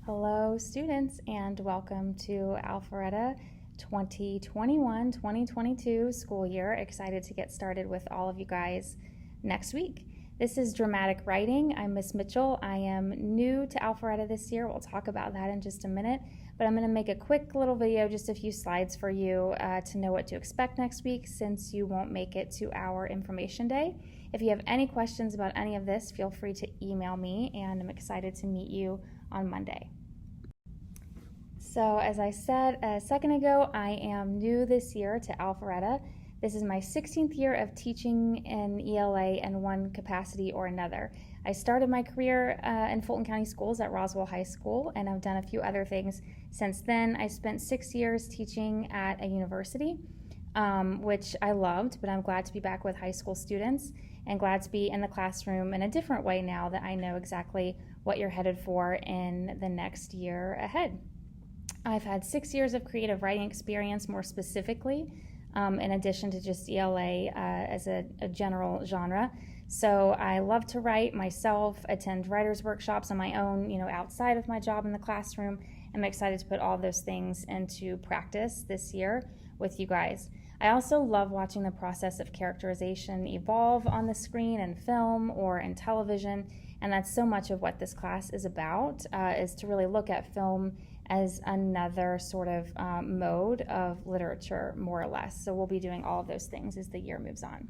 Hello, students, and welcome to Alpharetta 2021-2022 school year. Excited to get started with all of you guys next week. This is Dramatic Writing. I'm Miss Mitchell. I am new to Alpharetta this year. We'll talk about that in just a minute, but I'm going to make a quick little video, just a few slides for you to know what to expect next week since you won't make it to our information day. If you have any questions about any of this, feel free to email me, and I'm excited to meet you on Monday. So as I said a second ago, I am new this year to Alpharetta. This is my 16th year of teaching in ELA in one capacity or another. I started my career in Fulton County Schools at Roswell High School, and I've done a few other things since then. I spent 6 years teaching at a university, which I loved, but I'm glad to be back with high school students and glad to be in the classroom in a different way now that I know exactly what you're headed for in the next year ahead. I've had 6 years of creative writing experience more specifically, in addition to just ELA as a general genre. So I love to write myself, attend writers' workshops on my own, outside of my job in the classroom. I'm excited to put all those things into practice this year with you guys. I also love watching the process of characterization evolve on the screen in film or in television, and that's so much of what this class is about, is to really look at film as another sort of mode of literature, more or less. So we'll be doing all of those things as the year moves on.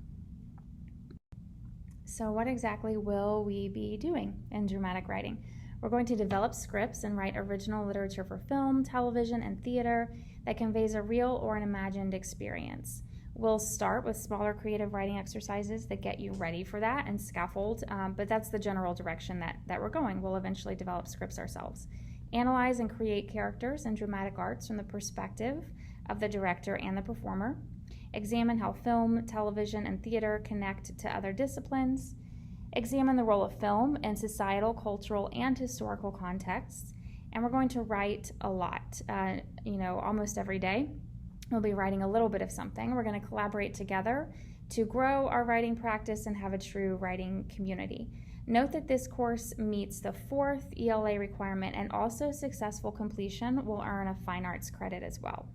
So what exactly will we be doing in dramatic writing? We're going to develop scripts and write original literature for film, television, and theater that conveys a real or an imagined experience. We'll start with smaller creative writing exercises that get you ready for that and scaffold, but that's the general direction that we're going. We'll eventually develop scripts ourselves. Analyze and create characters and dramatic arts from the perspective of the director and the performer. Examine how film, television, and theater connect to other disciplines. Examine the role of film in societal, cultural, and historical contexts. And we're going to write a lot, almost every day. We'll be writing a little bit of something. We're going to collaborate together to grow our writing practice and have a true writing community. Note that this course meets the 4th ELA requirement, and also successful completion will earn a fine arts credit as well.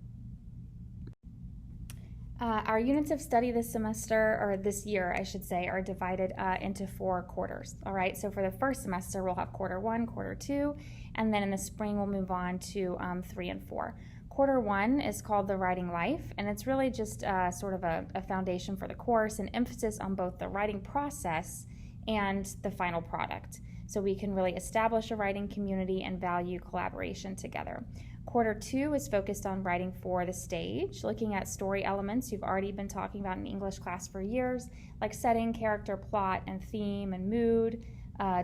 Our units of study this semester, or this year I should say, are divided into 4 quarters. All right, so for the first semester we'll have quarter 1, quarter 2, and then in the spring we'll move on to 3 and 4. Quarter 1 is called The Writing Life, and it's really just sort of a foundation for the course, an emphasis on both the writing process and the final product, so we can really establish a writing community and value collaboration together. Quarter 2 is focused on writing for the stage, looking at story elements you've already been talking about in English class for years, like setting, character, plot, and theme, and mood,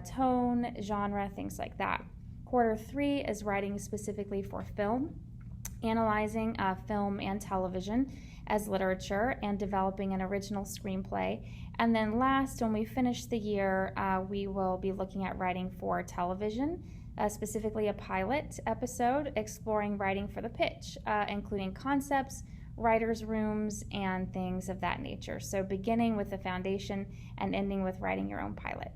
tone, genre, things like that. Quarter 3 is writing specifically for film, analyzing film and television as literature and developing an original screenplay. And then last, when we finish the year, we will be looking at writing for television, specifically a pilot episode exploring writing for the pitch, including concepts, writers' rooms, and things of that nature. So beginning with the foundation and ending with writing your own pilot.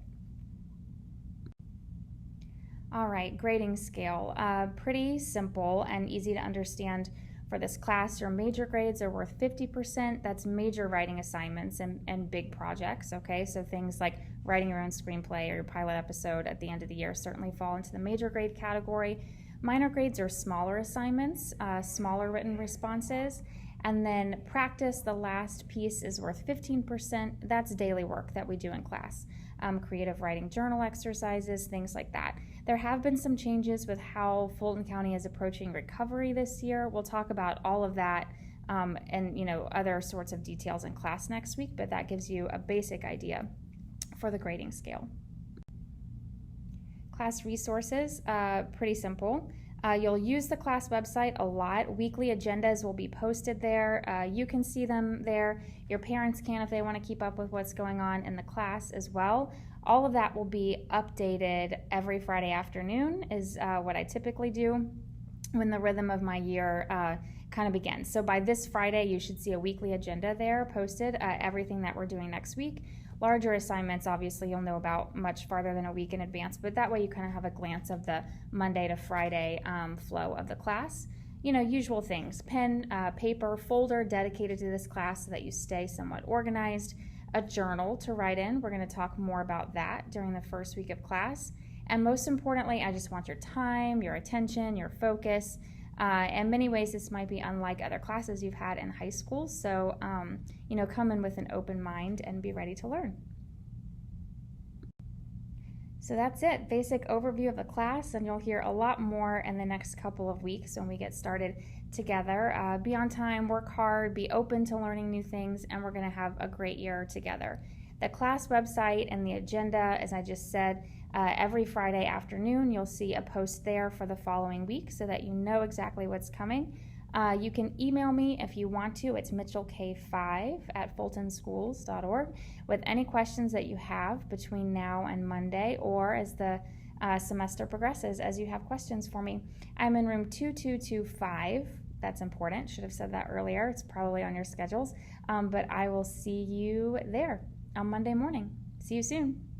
All right, grading scale. Pretty simple and easy to understand for this class. Your major grades are worth 50%. That's major writing assignments and big projects, okay? So things like writing your own screenplay or your pilot episode at the end of the year certainly fall into the major grade category. Minor grades are smaller assignments, smaller written responses. And then practice, the last piece, is worth 15%. That's daily work that we do in class. Creative writing journal exercises, things like that. There have been some changes with how Fulton County is approaching recovery this year. We'll talk about all of that and other sorts of details in class next week, but that gives you a basic idea for the grading scale. Class resources, pretty simple. You'll use the class website a lot. Weekly agendas will be posted there. You can see them there. Your parents can if they want to keep up with what's going on in the class as well. All of that will be updated every Friday afternoon is what I typically do when the rhythm of my year kind of begins. So by this Friday, you should see a weekly agenda there posted, everything that we're doing next week. Larger assignments, obviously, you'll know about much farther than a week in advance, but that way you kind of have a glance of the Monday to Friday flow of the class. Usual things: pen, paper, folder dedicated to this class so that you stay somewhat organized, a journal to write in. We're going to talk more about that during the first week of class. And most importantly, I just want your time, your attention, your focus. In many ways, this might be unlike other classes you've had in high school. So, come in with an open mind and be ready to learn. So that's it, basic overview of the class, and you'll hear a lot more in the next couple of weeks when we get started together. Be on time, work hard, be open to learning new things, and we're going to have a great year together. The class website and the agenda, as I just said, every Friday afternoon you'll see a post there for the following week so that you know exactly what's coming. You can email me if you want to. It's mitchellk5@fultonschools.org with any questions that you have between now and Monday, or as the semester progresses, as you have questions for me. I'm in room 2225. That's important. Should have said that earlier. It's probably on your schedules. But I will see you there on Monday morning. See you soon.